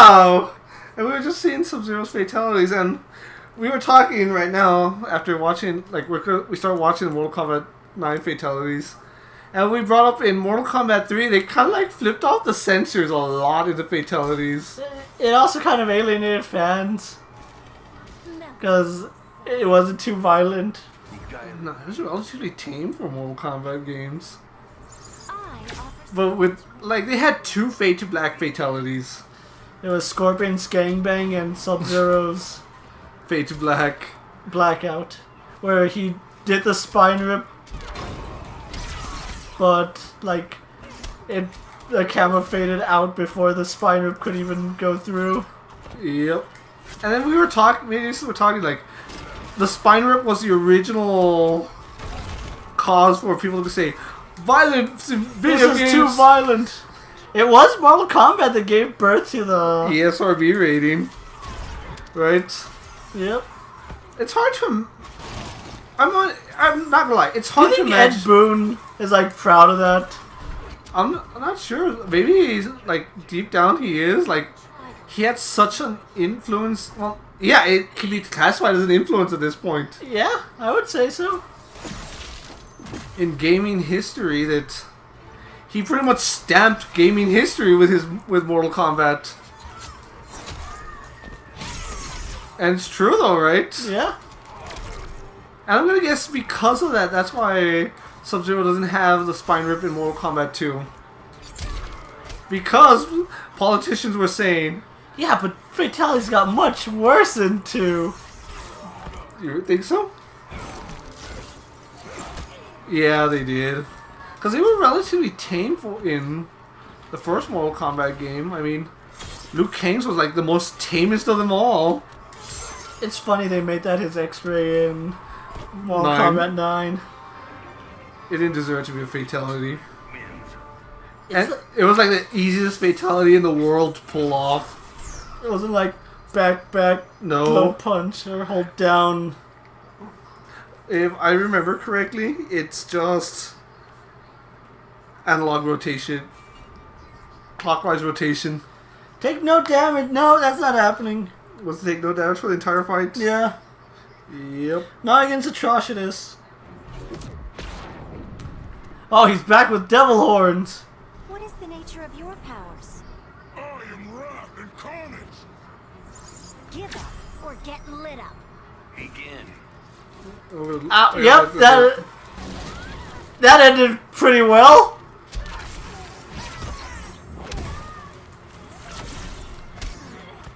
Wow! And we were just seeing Sub-Zero's fatalities, and we were talking right now after watching, like, we started watching Mortal Kombat 9 fatalities. And we brought up in Mortal Kombat 3, they kind of like flipped off the censors a lot in the fatalities. It also kind of alienated fans. Because it wasn't too violent. No, it was relatively tame for Mortal Kombat games. But with, like, they had 2 Fade to Black fatalities. It was Scorpion's Gangbang and Sub-Zero's Fade to Black. Blackout. Where he did the spine rip, but, like, the camera faded out before the spine rip could even go through. Yep. And then we were talking, like, the spine rip was the original cause for people to say, violence in video games. This is too violent. It was Mortal Kombat that gave birth to the ESRB rating. Right? Yep. It's hard to... I'm not gonna lie, it's hard to imagine... Ed Boon is, like, proud of that? I'm not sure. Maybe he's, like, deep down he is. Like, he had such an influence. Well, yeah, it can be classified as an influence at this point. Yeah, I would say so. In gaming history, that he pretty much stamped gaming history with Mortal Kombat. And it's true though, right? Yeah. And I'm gonna guess because of that, that's why Sub-Zero doesn't have the spine rip in Mortal Kombat 2. Because politicians were saying, yeah, but fatalities got much worse in 2. You think so? Yeah, they did. Because they were relatively tame in the first Mortal Kombat game. I mean, Liu Kang's was like the most tamest of them all. It's funny they made that his X-ray in Mortal Kombat 9. It didn't deserve to be a fatality. And it was like the easiest fatality in the world to pull off. It wasn't like back, no low punch or hold down. If I remember correctly, it's just analog rotation, clockwise rotation. Take no damage. No, that's not happening. Was it take no damage for the entire fight? Yeah. Yep. Not against Atrocitus. Oh, he's back with devil horns. What is the nature of your powers? I am wrath and carnage. Give up or get lit up. Begin. Yep, that ended pretty well.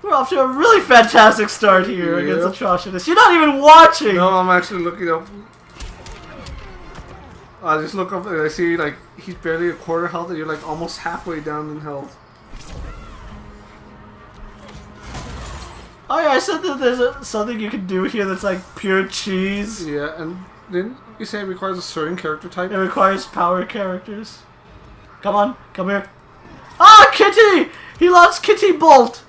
We're off to a really fantastic start here against Atrocitus. You're not even watching! No, I'm actually looking up. I just look up and I see, like, he's barely a quarter health and you're, like, almost halfway down in health. Oh yeah, I said that there's something you can do here that's, like, pure cheese. Yeah, and didn't you say it requires a certain character type? It requires power characters. Come on, come here. Ah, Kitty! He lost Kitty Bolt!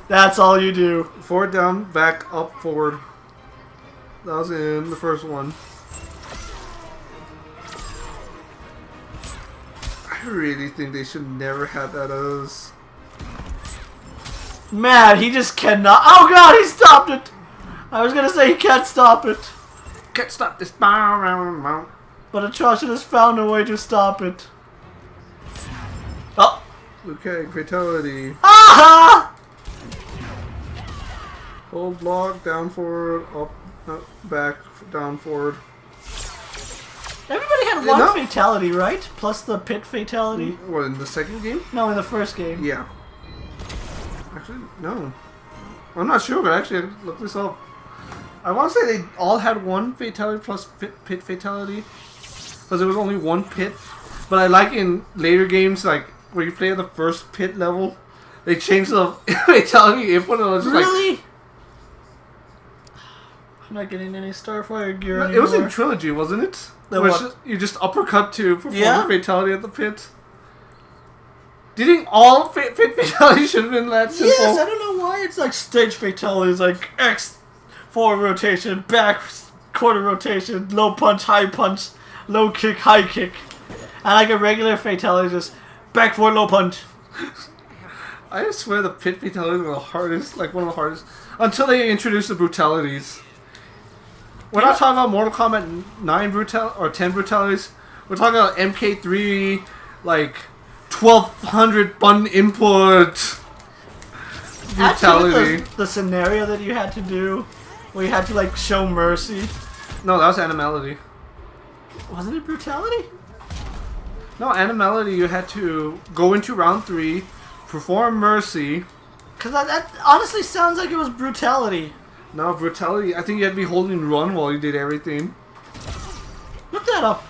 That's all you do. Forward, down, back, up, forward. That was in the first one. I really think they should never have that as... Man, he just cannot. Oh god, he stopped it! I was gonna say he can't stop it. Can't stop this. But Atrocitus found a way to stop it. Oh! Okay, fatality. Aha! Hold block, down, forward, up, back, down, forward. Everybody had one fatality, right? Plus the pit fatality? What, in the second game? No, in the first game. Yeah. Actually, no. I'm not sure, but actually, I looked this up. I want to say they all had one fatality plus pit fatality. Because there was only one pit. But I like in later games, like, where you play at the first pit level, they changed the fatality input and it was just really? like... I'm not getting any Starfire gear anymore. It was in Trilogy, wasn't it? You just uppercut to perform a fatality at the pit. Do you think all pit fatalities should have been that simple? Yes, I don't know why it's like stage fatalities, like X, forward rotation, back, quarter rotation, low punch, low kick, high kick. And like a regular fatality, just back forward, low punch. I swear the pit fatalities were the hardest, like one of the hardest, until they introduced the brutalities. We're not talking about Mortal Kombat 10 brutalities. We're talking about MK3, like 1200 button input brutality. Actually, the scenario that you had to do, where you had to like show mercy. No, that was Animality. Wasn't it brutality? No, Animality, you had to go into round 3, perform mercy. Because that honestly sounds like it was brutality. No, brutality, I think you had to be holding run while you did everything. Look that up.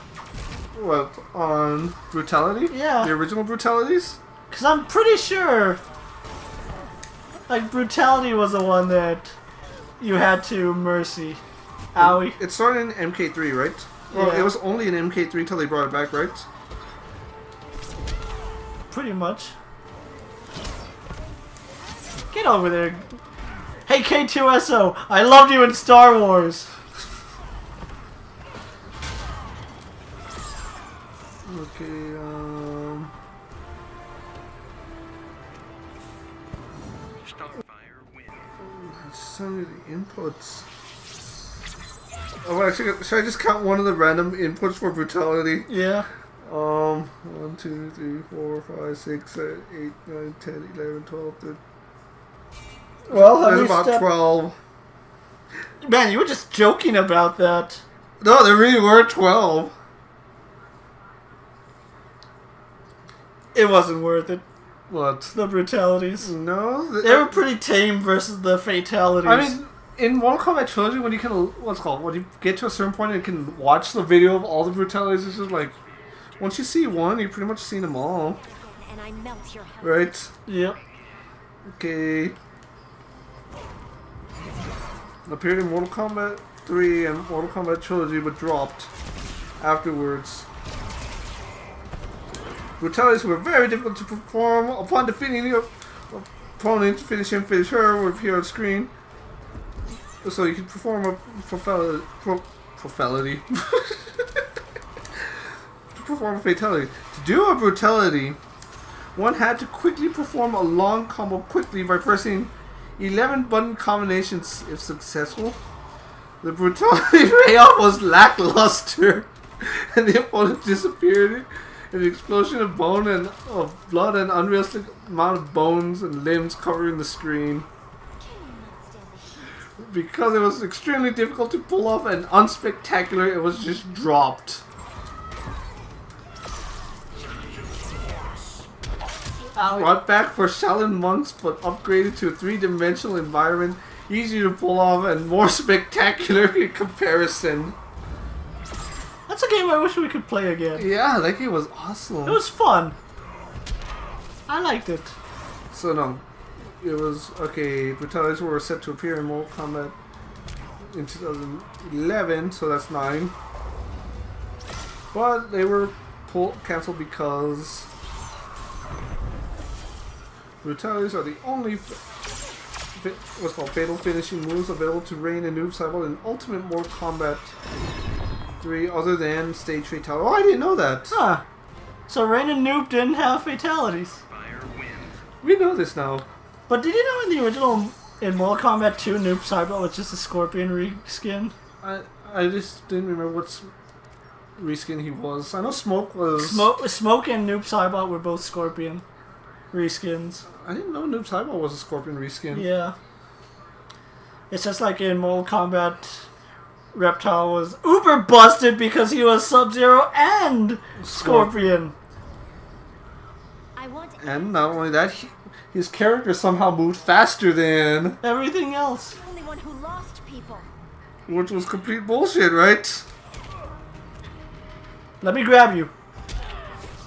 What, on brutality? Yeah. The original brutalities? Because I'm pretty sure, like, brutality was the one that you had to mercy. Owie. It started in MK3, right? Well, Yeah. it was only in MK3 until they brought it back, right? Pretty much. Get over there. Hey K2SO, I loved you in Star Wars. Okay, Starfire wins. some of the inputs. Oh, well, actually, should I just count one of the random inputs for brutality? Yeah. 1, 2, 3, 4, 5, 6, 7, 8, 9, 10, 11, 12, 13. Well, There's about 12. Man, you were just joking about that. No, there really were 12. It wasn't worth it. What? The brutalities. No? They were pretty tame versus the fatalities. I mean, in Mortal Kombat Trilogy, when you can, when you get to a certain point and you can watch the video of all the brutalities, it's just like, once you see one, you've pretty much seen them all. And I melt your heart. Right? Yep. Okay. Appeared in Mortal Kombat 3 and Mortal Kombat Trilogy, but dropped afterwards. Brutalities were very difficult to perform. Upon defeating your opponent, finish him, finish her, will appear on screen. So you can perform a fatality. To perform a fatality. To do a brutality, one had to quickly perform a long combo quickly by pressing 11 button combinations if successful. The brutality payoff was lackluster, and the opponent disappeared in an explosion of bone and of blood and unrealistic amount of bones and limbs covering the screen. Because it was extremely difficult to pull off and unspectacular, it was just dropped. Brought back for Shaolin monks, but upgraded to a 3-dimensional environment, easier to pull off and more spectacular in comparison. That's a game I wish we could play again. Yeah, that game was awesome. It was fun. I liked it. So no, it was okay. Brutalities were set to appear in Mortal Kombat in 2011, so that's 9. But they were cancelled because brutalities are the only what's called fatal finishing moves available to Rain and Noob Saibot in Ultimate Mortal Kombat 3, other than stage fatality. Oh, I didn't know that. Huh. So Rain and Noob didn't have fatalities. Fire wins. We know this now. But did you know in the original, in Mortal Kombat 2, Noob Saibot was just a Scorpion reskin? I just didn't remember what reskin he was. I know Smoke was. Smoke and Noob Saibot were both Scorpion reskins. I didn't know Noob Saibot was a Scorpion reskin. Yeah. It's just like in Mortal Kombat, Reptile was uber busted because he was Sub-Zero and Scorpion. I want And not only that, his character somehow moved faster than, Everything else. the only one who lost people. which was complete bullshit, right? Let me grab you.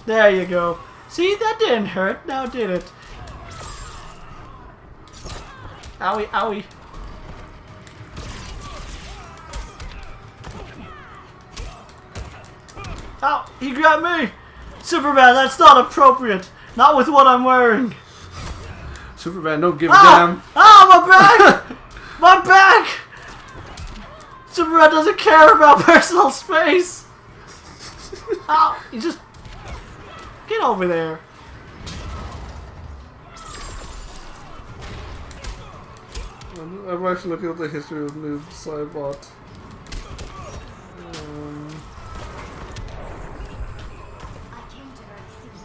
There you go. See, that didn't hurt, now did it? Owie, owie. Ow, he grabbed me! Superman, that's not appropriate. Not with what I'm wearing. Superman don't give a Ah! damn. Ah, my back! My back! Superman doesn't care about personal space. Ow! You just get over there. I'm actually looking at the history of Noob Saibot.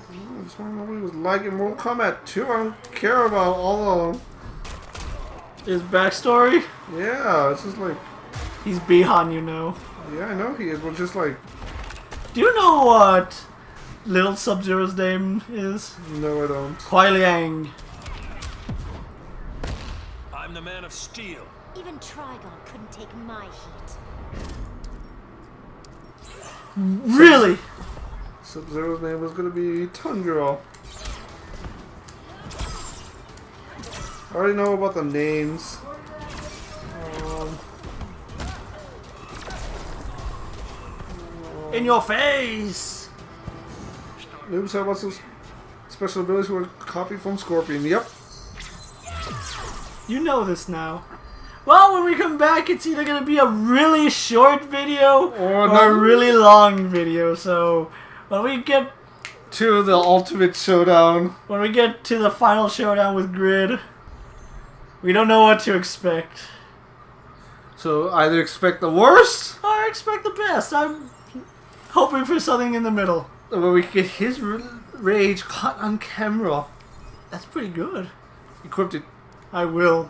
I just want to know what he was like in Mortal Kombat 2. I don't care about all of them. His backstory? Yeah, it's just like, He's Bihan, you know. yeah, I know he is, but just like, Do you know what Little Sub-Zero's name is? no, I don't. Kuai Liang. I'm the man of steel. Even Trigon couldn't take my heat. Really? Sub-Zero's name was gonna be Tundra. I already know about the names. In your face! Noobs have lots of special abilities were copied from Scorpion. Yep. You know this now. Well, when we come back, it's either going to be a really short video or a really long video. So when we get to the ultimate showdown, when we get to the final showdown with Grid, we don't know what to expect. so either expect the worst, Or expect the best. I'm hoping for something in the middle. or we get his rage caught on camera. That's pretty good. Equipped it. I will.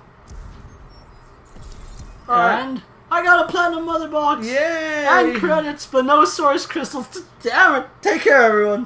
Alright. And I got a platinum mother box. Yay! And credits, but no source crystals. Damn it. Take care, everyone.